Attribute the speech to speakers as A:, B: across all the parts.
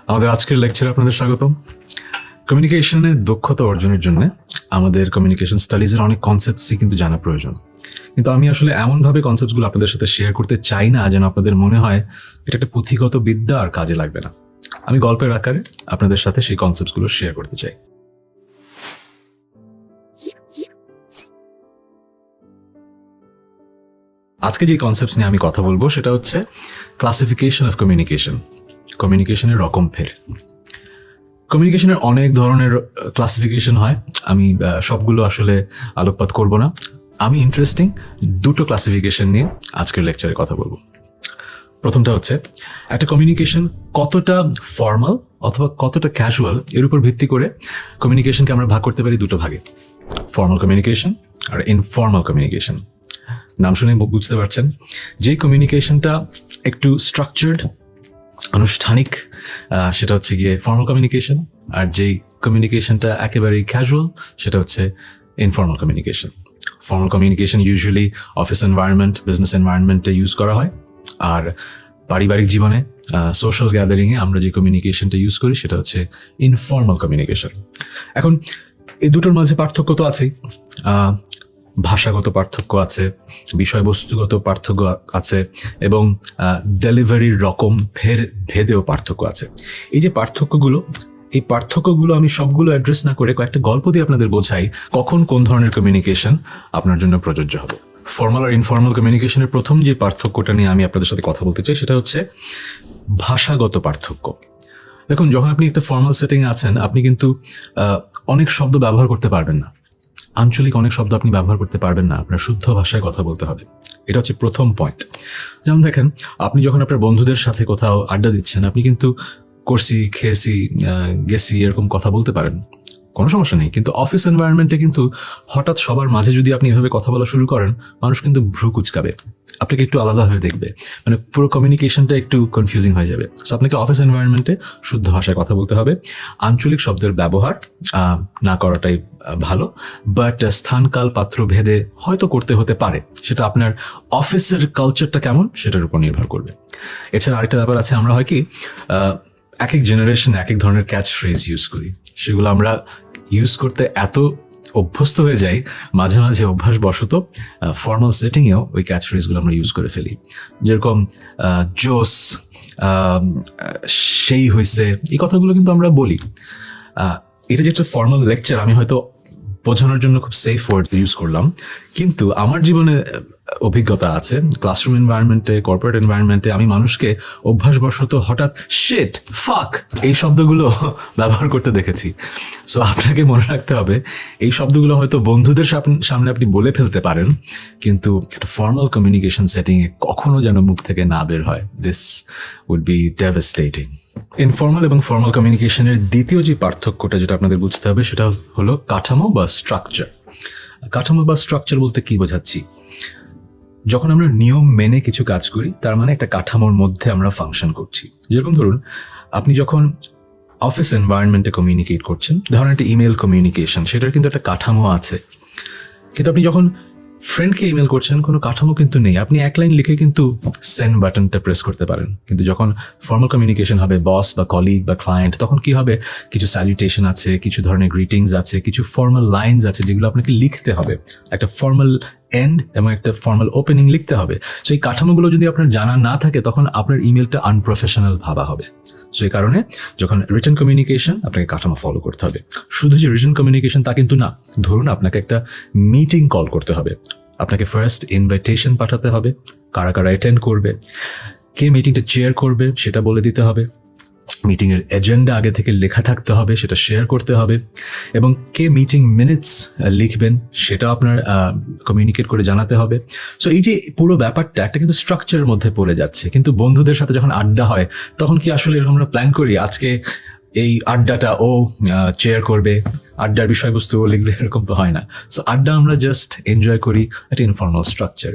A: আমাদের আজকের লেকচারে আপনাদের স্বাগতম। কমিউনিকেশনে দক্ষতা অর্জনের জন্য আমাদের কমিউনিকেশন স্টাডিজের অনেক কনসেপ্টসই কিন্তু জানা প্রয়োজন, কিন্তু আমি আসলে এমনভাবে কনসেপ্টসগুলো আপনাদের সাথে শেয়ার করতে চাই না যেন আপনাদের মনে হয় এটা একটা পুঁথিগত বিদ্যা আর কাজে লাগবে না। আমি গল্পের আকারে আপনাদের সাথে সেই কনসেপ্টসগুলো শেয়ার করতে চাই। আজকে যে কনসেপ্টস নিয়ে আমি কথা বলবো সেটা হচ্ছে ক্লাসিফিকেশন অফ কমিউনিকেশন, কমিউনিকেশনের রকম ফের। কমিউনিকেশনের অনেক ধরনের ক্লাসিফিকেশন হয়, আমি সবগুলো আসলে আলোকপাত করব না। আমি ইন্টারেস্টিং দুটো ক্লাসিফিকেশন নিয়ে আজকের লেকচারে কথা বলবো। প্রথমটা হচ্ছে একটা কমিউনিকেশন কতটা ফর্মাল অথবা কতটা ক্যাজুয়াল, এর উপর ভিত্তি করে কমিউনিকেশনকে আমরা ভাগ করতে পারি দুটো ভাগে, ফর্মাল কমিউনিকেশন আর ইনফর্মাল কমিউনিকেশন। নাম শুনে বুঝতে পারছেন, যে কমিউনিকেশনটা একটু স্ট্রাকচার্ড, আনুষ্ঠানিক, সেটা হচ্ছে গিয়ে ফর্মাল কমিউনিকেশন, আর যেই কমিউনিকেশনটা একেবারেই ক্যাজুয়াল সেটা হচ্ছে informal communication. Formal communication usually office environment, business এনভায়রনমেন্টে ইউজ করা হয়, আর পারিবারিক জীবনে, সোশ্যাল গ্যাদারিংয়ে আমরা যে কমিউনিকেশনটা ইউজ করি সেটা হচ্ছে ইনফর্মাল কমিউনিকেশন। এখন এই দুটোর মাঝে পার্থক্য তো আছেই, ভাষাগত পার্থক্য আছে, বিষয়বস্তুগত পার্থক্য আছে, এবং ডেলিভারির রকম ভেদেও পার্থক্য আছে। এই যে পার্থক্যগুলো আমি সবগুলো অ্যাড্রেস না করে কয়েকটা গল্প দিয়ে আপনাদের বোঝাই কখন কোন ধরনের কমিউনিকেশন আপনার জন্য প্রযোজ্য হবে। ফর্মাল আর ইনফর্মাল কমিউনিকেশনের প্রথম যে পার্থক্যটা নিয়ে আমি আপনাদের সাথে কথা বলতে চাই সেটা হচ্ছে ভাষাগত পার্থক্য। দেখুন, যখন আপনি একটা ফর্মাল সেটিংয়ে আছেন আপনি কিন্তু অনেক শব্দ ব্যবহার করতে পারবেন না, আঞ্চলিক অনেক শব্দ আপনি ব্যবহার করতে পারবেন না, আপনার শুদ্ধ ভাষায় কথা বলতে হবে। এটা হচ্ছে প্রথম পয়েন্ট। যেমন দেখেন, আপনি যখন আপনার বন্ধুদের সাথে কোথাও আড্ডা দিচ্ছেন আপনি কিন্তু করছি, খেয়েছি, গেছি এরকম কথা বলতে পারেন, কোনো সমস্যা নেই। কিন্তু অফিস এনভায়রনমেন্টে কিন্তু হঠাৎ সবার মাঝে যদি আপনি এভাবে কথা বলা শুরু করেন, মানুষ কিন্তু ভ্রু কুচকাবে, আপনাকে একটু আলাদাভাবে দেখবে, মানে পুরো কমিউনিকেশনটা একটু কনফিউজিং হয়ে যাবে। সো আপনাকে অফিস এনভায়রনমেন্টে শুদ্ধ ভাষায় কথা বলতে হবে। আঞ্চলিক শব্দের ব্যবহার না করাটাই ভালো, বাট স্থানকাল পাত্র ভেদে হয়তো করতে হতে পারে, সেটা আপনার অফিসের কালচারটা কেমন সেটার উপর নির্ভর করবে। এছাড়া আরেকটা ব্যাপার আছে, আমরা হয় কি এক এক জেনারেশনে এক এক ধরনের ক্যাচ ফ্রেজ ইউজ করি, সেগুলো আমরা ইউজ করতে এত অভ্যস্ত হয়ে যাই, মাঝে মাঝে অভ্যাসবশত ফর্মাল সেটিংয়েও ওই ক্যাচ ফ্রেজগুলো আমরা ইউজ করে ফেলি। যেরকম জোস, সেই হয়েছে, এই কথাগুলো কিন্তু আমরা বলি। এটা যে একটা ফর্মাল লেকচার, আমি হয়তো বোঝানোর জন্য খুব সেফ ওয়ার্ড ইউজ করলাম, কিন্তু আমার জীবনে অভিজ্ঞতা আছে ক্লাসরুম এনভায়রনমেন্টে, কর্পোরেট এনভায়রনমেন্টে আমি মানুষকে অভ্যাসবশত হঠাৎ শিট, ফাক এই শব্দগুলো ব্যবহার করতে দেখেছি। সো আপনাকে মনে রাখতে হবে, এই শব্দগুলো হয়তো বন্ধুদের সামনে আপনি বলে ফেলতে পারেন, কিন্তু একটা ফর্মাল কমিউনিকেশন সেটিংয়ে কখনো যেন মুখ থেকে না বের হয়। This would be devastating. Informal এবং ফর্মাল কমিউনিকেশনের দ্বিতীয় যে পার্থক্যটা যেটা আপনাদের বুঝতে হবে সেটা হলো কাঠামো বা স্ট্রাকচার। কাঠামো বা স্ট্রাকচার বলতে কি বোঝাচ্ছি? যখন আমরা নিয়ম মেনে কিছু কাজ করি তার মানে একটা কাঠামোর মধ্যে আমরা ফাংশন করছি। যেরকম ধরুন, আপনি যখন অফিস এনভায়রনমেন্টে কমিউনিকেট করছেন, ধরুন একটা ইমেল কমিউনিকেশন, সেটার কিন্তু একটা কাঠামো আছে। কিন্তু আপনি যখন ফ্রেন্ডকে ইমেল করছেন কোনো কাঠামো কিন্তু নেই, আপনি এক লাইন লিখে কিন্তু সেন্ড বাটনটা প্রেস করতে পারেন। কিন্তু যখন ফর্মাল কমিউনিকেশন হবে, বস বা কলিগ বা ক্লায়েন্ট, তখন কি হবে, কিছু স্যালুটেশন আছে, কিছু ধরনের গ্রিটিংস আছে, কিছু ফর্মাল লাইনস আছে যেগুলো আপনাকে লিখতে হবে, একটা ফর্মাল এন্ড এবং একটা ফর্মাল ওপেনিং লিখতে হবে। সো এই কাঠামোগুলো যদি আপনার জানা না থাকে তখন আপনার ইমেলটা আনপ্রফেশনাল ভাবা হবে। সো এই কারণে যখন রিটেন কমিউনিকেশন, আপনাকে কাঠামো ফলো করতে হবে। শুধু যে রিটেন কমিউনিকেশন তা কিন্তু না, ধরুন আপনাকে একটা মিটিং কল করতে হবে, আপনাকে ফার্স্ট ইনভাইটেশন পাঠাতে হবে, কারা কারা অ্যাটেন্ড করবে, কে মিটিংটা চেয়ার করবে সেটা বলে দিতে হবে, মিটিংয়ের এজেন্ডা আগে থেকে লেখা থাকতে হবে, সেটা শেয়ার করতে হবে, এবং কে মিটিং মিনিটস লিখবেন সেটা আপনার কমিউনিকেট করে জানাতে হবে। সো এই যে পুরো ব্যাপারটা একটা কিন্তু স্ট্রাকচারের মধ্যে পড়ে যাচ্ছে। কিন্তু বন্ধুদের সাথে যখন আড্ডা হয় তখন কি আসলে এরকম আমরা প্ল্যান করি আজকে এই আড্ডাটা ও চেয়ার করবে, আড্ডার বিষয়বস্তু ও লিখবে, এরকম তো হয় না। সো আড্ডা আমরা জাস্ট এনজয় করি একটা ইনফর্মাল স্ট্রাকচার।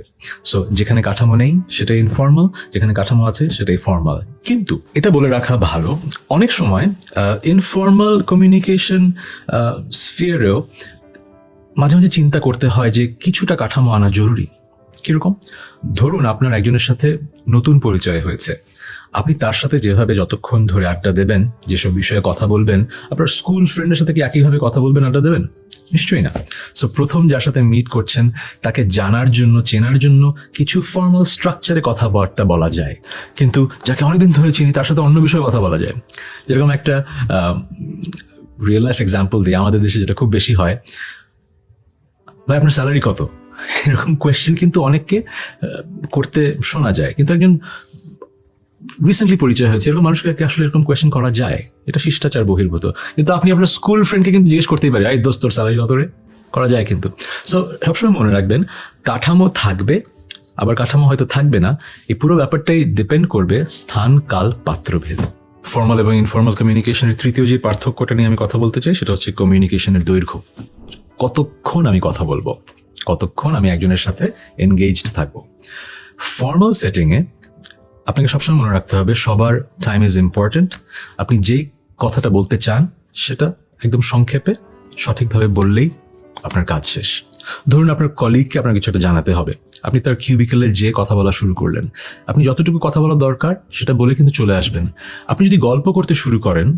A: সো যেখানে কাঠামো নেই সেটা ইনফর্মাল, যেখানে কাঠামো আছে সেটাই ফর্মাল। কিন্তু এটা বলে রাখা ভালো, অনেক সময় ইনফর্মাল কমিউনিকেশন স্ফিয়ারেও মাঝে মাঝে চিন্তা করতে হয় যে কিছুটা কাঠামো আনা জরুরি। কিরকম? ধরুন আপনার একজনের সাথে নতুন পরিচয় হয়েছে, আপনি তার সাথে যেভাবে যতক্ষণ ধরে আড্ডা দেবেন, যেসব বিষয়ে কথা বলবেন, আপনার স্কুল ফ্রেন্ডের সাথে কি একইভাবে কথা বলবেন, আড্ডা দেবেন? নিশ্চয়ই না। সো প্রথম যার সাথে মিট করছেন তাকে জানার জন্য, চেনার জন্য কিছু ফর্মাল স্ট্রাকচারে কথাবার্তা বলা যায়, কিন্তু যাকে অনেকদিন ধরে চিনি তার সাথে অন্য বিষয়ে কথা বলা যায়। যেরকম একটা রিয়েল লাইফ এক্সাম্পল দিই, আমাদের দেশে যেটা খুব বেশি হয়, ভাই আপনার স্যালারি কত, এরকম কোয়েশ্চেন কিন্তু অনেককে করতে শোনা যায়, কিন্তু একজন রিসেন্টলি পরিচয় হয়েছে এরকম মানুষকে আসলে এরকম কোয়েশ্চেন করা যায়? এটা শিষ্টাচার বহির্ভূত। কিন্তু আপনি আপনার স্কুল ফ্রেন্ডকে কিন্তু জিজ্ঞেস করতেই পারেন, এই দোস্ত তোর স্যালারি কত রে, করা যায় কিন্তু। সো সবসময় মনে রাখবেন, কাঠামো থাকবে, আবার কাঠামো হয়তো থাকবে না। এই পুরো ব্যাপারটাই ডিপেন্ড করবে স্থান, কাল, পাত্রভেদে। ফর্মাল এবং ইনফর্মাল কমিউনিকেশনের তৃতীয় যে পার্থক্যটা নিয়ে আমি কথা বলতে চাই সেটা হচ্ছে কমিউনিকেশনের দৈর্ঘ্য। কতক্ষণ আমি কথা বলবো, কতক্ষণ আমি একজনের সাথে এনগেজড থাকবো। ফর্মাল সেটিংয়ে আপনাকে সবসময় মনে রাখতে হবে সবার টাইম ইজ ইম্পর্টেন্ট। আপনি যেই কথাটা বলতে চান সেটা একদম সংক্ষেপে সঠিকভাবে বললেই আপনার কাজ শেষ। ধরুন আপনার কলিগকে আপনার কিছু একটা জানাতে হবে, আপনি তার কিউবিকেলে যে কথা বলা শুরু করলেন, আপনি যতটুকু কথা বলা দরকার সেটা বলে কিন্তু চলে আসবেন। আপনি যদি গল্প করতে শুরু করেন,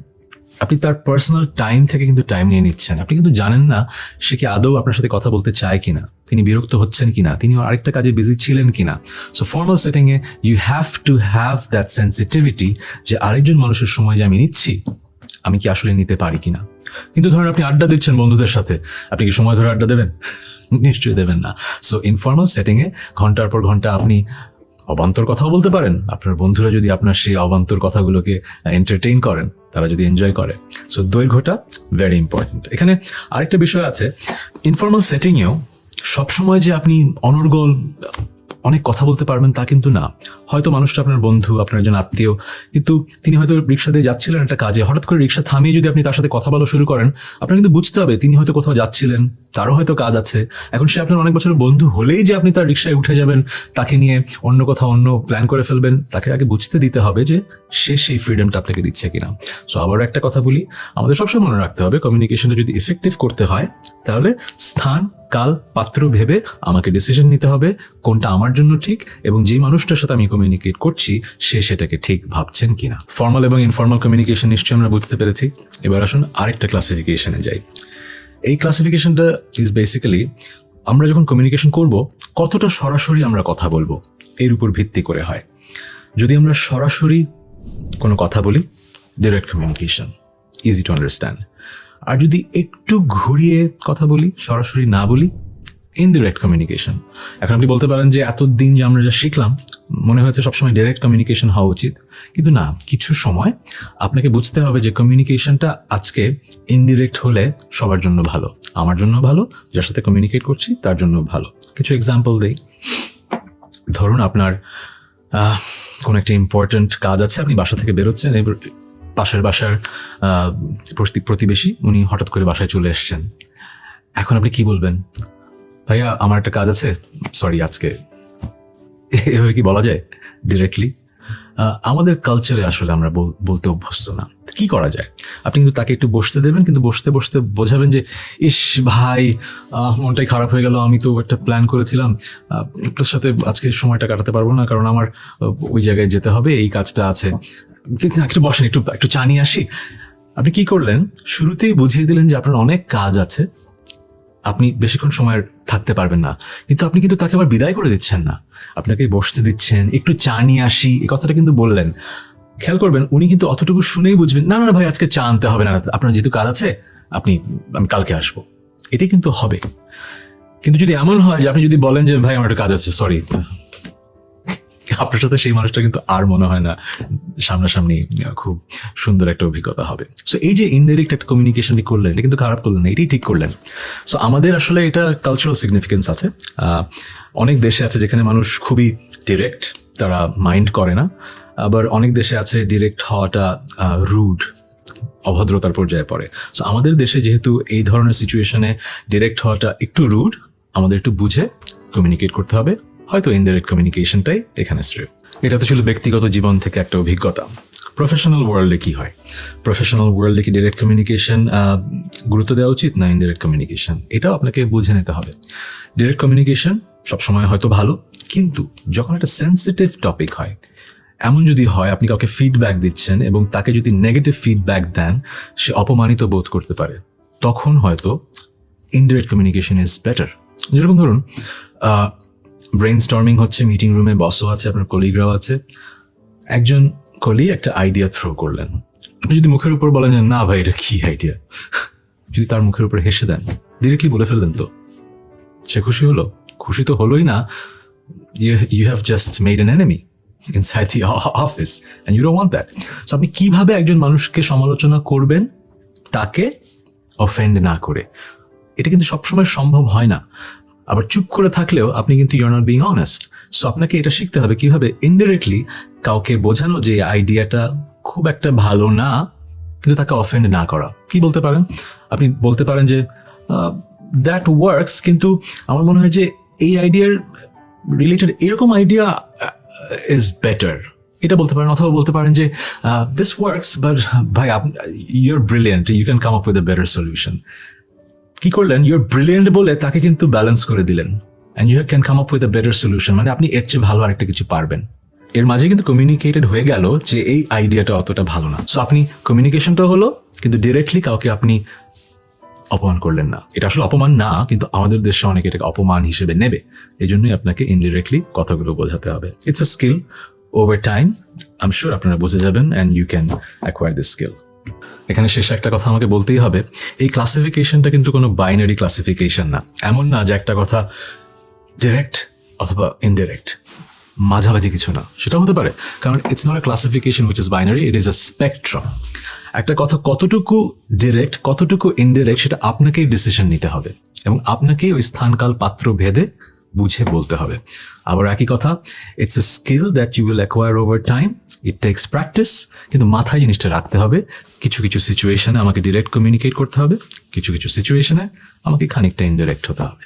A: আপনি তার পার্সোনাল টাইম থেকে কিন্তু টাইম নিয়ে নিচ্ছেন। আপনি কিন্তু জানেন না সে কি আদৌ আপনার সাথে কথা বলতে চায় কিনা, তিনি বিরক্ত হচ্ছেন কিনা, তিনি আরেকটা কাজে বিজি ছিলেন কিনা। সো ফর্মাল সেটিংয়ে you have to have that sensitivity যে আরেকজন মানুষের সময় যে আমি নিচ্ছি, আমি কি আসলে নিতে পারি কিনা। কিন্তু ধরেন আপনি আড্ডা দিচ্ছেন বন্ধুদের সাথে, আপনি কি সময় ধরে আড্ডা দেবেন? নিশ্চয়ই দেবেন না। সো ইনফর্মাল সেটিংয়ে ঘন্টার পর ঘন্টা আপনি অবান্তর কথাও বলতে পারেন, আপনার বন্ধুরা যদি আপনার সেই অবান্তর কথাগুলোকে এন্টারটেইন করেন, তারা যদি এনজয় করে। সো দৈর্ঘ্যটা ভেরি ইম্পর্টেন্ট। এখানে আরেকটা বিষয় আছে, ইনফর্মাল সেটিংয়েও সবসময় যে আপনি অনর্গল অনেক কথা বলতে পারবেন তা কিন্তু না। হয়তো মানুষটা আপনার বন্ধু, আপনার একজন আত্মীয়, কিন্তু তিনি হয়তো রিক্সা দিয়ে যাচ্ছিলেন একটা কাজে, হঠাৎ করে রিক্সা থামিয়ে যদি আপনি তার সাথে কথা বলা শুরু করেন, আপনার কিন্তু বুঝতে হবে তিনি হয়তো কোথাও যাচ্ছিলেন, তারও হয়তো কাজ আছে। এখন সে আপনার অনেক বছরের বন্ধু হলেই যে আপনি তার রিক্সায় উঠে যাবেন, তাকে নিয়ে অন্য কোথাও অন্য প্ল্যান করে ফেলবেন, তাকে আগে বুঝতে দিতে হবে যে সে সেই ফ্রিডমটা আপনাকে দিচ্ছে কিনা। সো আবারও একটা কথা বলি, আমাদের সবসময় মনে রাখতে হবে কমিউনিকেশনে যদি ইফেক্টিভ করতে হয় তাহলে স্থান, কাল, পাত্র ভেবে আমাকে ডিসিশন নিতে হবে কোনটা আমার জন্য ঠিক, এবং যে মানুষটার সাথে আমি কমিউনিকেট করছি সে সেটাকে ঠিক ভাবছেন কিনা। ফর্মাল এবং ইনফর্মাল কমিউনিকেশন নিশ্চয়ই আমরা বুঝতে পেরেছি। এবার আসুন আরেকটা ক্লাসিফিকেশনে যাই। এই ক্লাসিফিকেশনটা ইজ বেসিক্যালি আমরা যখন কমিউনিকেশন করব কতটা সরাসরি আমরা কথা বলবো এর উপর ভিত্তি করে হয়। যদি আমরা সরাসরি কোনো কথা বলি, direct communication, easy to understand. আর যদি একটু ঘুরিয়ে কথা বলি, সরাসরি না বলি, ইনডিরেক্ট কমিউনিকেশন। এখন আপনি বলতে পারেন যে এতদিন যে আমরা যা শিখলাম মনে হয়েছে সবসময় ডাইরেক্ট কমিউনিকেশন হওয়া উচিত, কিন্তু না, কিছু সময় আপনাকে বুঝতে হবে যে কমিউনিকেশনটা আজকে ইনডিরেক্ট হলে সবার জন্য ভালো, আমার জন্য ভালো, যার সাথে কমিউনিকেট করছি তার জন্য ভালো। কিছু এক্সাম্পল দেই। ধরুন আপনার কোনো একটা ইম্পর্টেন্ট কাজ আছে, আপনি বাসা থেকে বেরোচ্ছেন, এবার পাশের বাসার প্রতিবেশী উনি হঠাৎ করে বাসায় চলে এসছেন। এখন আপনি কি বলবেন? ভাইয়া আমার একটা কাজ আছে, সরি আজকে, এভাবে কি বলা যায় ডিরেক্টলি? আমাদের কালচারে আসলে আমরা বলতে অভ্যস্ত না। কি করা যায়? আপনি কিন্তু তাকে একটু বসতে দেবেন, কিন্তু বসতে বসতে বোঝাবেন যে ইস ভাই মনটাই খারাপ হয়ে গেল, আমি তো একটা প্ল্যান করেছিলাম, আপনার সাথে আজকে সময়টা কাটাতে পারবো না, কারণ আমার ওই জায়গায় যেতে হবে, এই কাজটা আছে, একটু বসেন, একটু চা নিয়ে আসি। আপনি কি করলেন? শুরুতেই বুঝিয়ে দিলেন যে আপনার অনেক কাজ আছে, আপনি বেশিক্ষণ সময় থাকতে পারবেন না, কিন্তু আপনি কিন্তু তাকে আবার বিদায় করে দিচ্ছেন না, আপনাকে বসতে দিচ্ছেন, একটু চা নিয়ে আসি, এই কথাটা কিন্তু বললেন। খেয়াল করবেন উনি কিন্তু অতটুকু শুনেই বুঝবেন না না ভাই আজকে চা আনতে হবে না, আপনার যেহেতু কাজ আছে আমি কালকে আসবো, এটাই কিন্তু হবে। কিন্তু যদি এমন হয় যে আপনি যদি বলেন যে ভাই আমার একটা কাজ আছে, সরি, আপনার সাথে সেই মানুষটা কিন্তু আর মনে হয় না সামনাসামনি খুব সুন্দর একটা অভিজ্ঞতা হবে। সো এই যে ইনডাইরেক্ট একটা কমিউনিকেশন করলেন, এটা কিন্তু খারাপ করলেন না, এটাই ঠিক করলেন। সো আমাদের আসলে এটা কালচারাল সিগনিফিকেন্স আছে। অনেক দেশে আছে যেখানে মানুষ খুবই ডিরেক্ট, তারা মাইন্ড করে না। আবার অনেক দেশে আছে ডিরেক্ট হওয়াটা রুড, অভদ্রতার পর্যায়ে পড়ে। সো আমাদের দেশে যেহেতু এই ধরনের সিচুয়েশনে ডিরেক্ট হওয়াটা একটু রুড, আমাদের একটু বুঝে কমিউনিকেট করতে হবে, হয়তো ইনডাইরেক্ট কমিউনিকেশনটাই এখানে শ্রেয়। এটা তো ছিল ব্যক্তিগত জীবন থেকে একটা অভিজ্ঞতা। প্রফেশনাল ওয়ার্ল্ডে কি হয়? প্রফেশনাল ওয়ার্ল্ডে কি ডিরেক্ট কমিউনিকেশন গুরুত্ব দেওয়া উচিত না ইনডাইরেক্ট কমিউনিকেশন? এটাও আপনাকে বুঝে নিতে হবে। ডিরেক্ট কমিউনিকেশন সবসময় হয়তো ভালো, কিন্তু যখন একটা সেন্সিটিভ টপিক হয়, এমন যদি হয় আপনি কাউকে ফিডব্যাক দিচ্ছেন এবং তাকে যদি নেগেটিভ ফিডব্যাক দেন সে অপমানিত বোধ করতে পারে, তখন হয়তো ইনডিরেক্ট কমিউনিকেশন ইজ বেটার। যেরকম ধরুন ব্রেইন স্টর্মিং হচ্ছে, মিটিং রুমে বসও আছে, আপনার কলিগরাও আছে, একজন কলিগ একটা আইডিয়া থ্রো করলেন, আপনি যদি মুখের উপর বলেন যে না ভাই এটা কি আইডিয়া, যদি তার মুখের উপর হেসে দেন, ডিরেক্টলি বলে ফেললেন, তো সে খুশি হলো? খুশি তো হলোই না, you have just made an enemy inside the office and you don't want that. So আপনি কিভাবে একজন মানুষকে সমালোচনা করবেন তাকে অফেন্ড না করে? এটা কিন্তু সবসময় সম্ভব হয় না। আবার চুপ করে থাকলেও আপনি কিন্তু you are not being honest. So আপনাকে এটা শিখতে হবে কিভাবে ইনডিরেক্টলি কাউকে বোঝানো যে আইডিয়াটা খুব একটা ভালো না, কিন্তু তাকে অফেন্ড না করা। কি বলতে পারেন? আপনি বলতে পারেন যে দ্যাট ওয়ার্কস, কিন্তু আমার মনে হয় যে এই আইডিয়ার রিলেটেড এরকম আইডিয়া ইজ বেটার, এটা বলতে পারেন। অথবা বলতে পারেন যে দিস ওয়ার্কস বাট ভাই your brilliant, you can come up with a better solution. কি করলেন? ইউর ব্রিলিয়েন্ট বলে তাকে কিন্তু ব্যালেন্স করে দিলেন, and you can come up with a better solution, মানে আপনি এর চেয়ে ভালো আরেকটা কিছু পারবেন। এর মাঝে কিন্তু কমিউনিকেটেড হয়ে গেল যে এই আইডিয়াটা অতটা ভালো না। সো আপনি কমিউনিকেশনটা হলো, কিন্তু ডিরেক্টলি কাউকে আপনি অপমান করলেন না। এটা আসলে অপমান না, কিন্তু আমাদের দেশে অনেকে এটাকে অপমান হিসেবে নেবে। এই জন্যই আপনাকে ইনডিরেক্টলি কথাগুলো বোঝাতে হবে। It's a skill, over time I am sure আপনারা বুঝে যাবেন and you can acquire this skill. এখানে শেষে একটা কথা আমাকে বলতেই হবে, এই ক্লাসিফিকেশনটা কিন্তু কোনো বাইনারি ক্লাসিফিকেশন না। এমন না যে একটা কথা ডিরেক্ট অথবা ইনডিরেক্ট, মাঝামাঝি কিছু না। সেটা হতে পারে, কারণ it's not a classification which is binary, it is a spectrum. একটা কথা কতটুকু ডিরেক্ট কতটুকু ইনডিরেক্ট সেটা আপনাকেই ডিসিশন নিতে হবে, এবং আপনাকেই ওই স্থানকাল পাত্র ভেদে বুঝে বলতে হবে। আবার একই কথা, it's a skill that you will acquire over time, it takes practice. কিন্তু মাথায় জিনিসটা রাখতে হবে, কিছু কিছু সিচুয়েশনে আমাকে ডিরেক্ট কমিউনিকেট করতে হবে, কিছু কিছু সিচুয়েশনে আমাকে খানিকটা ইনডিরেক্ট হতে হবে।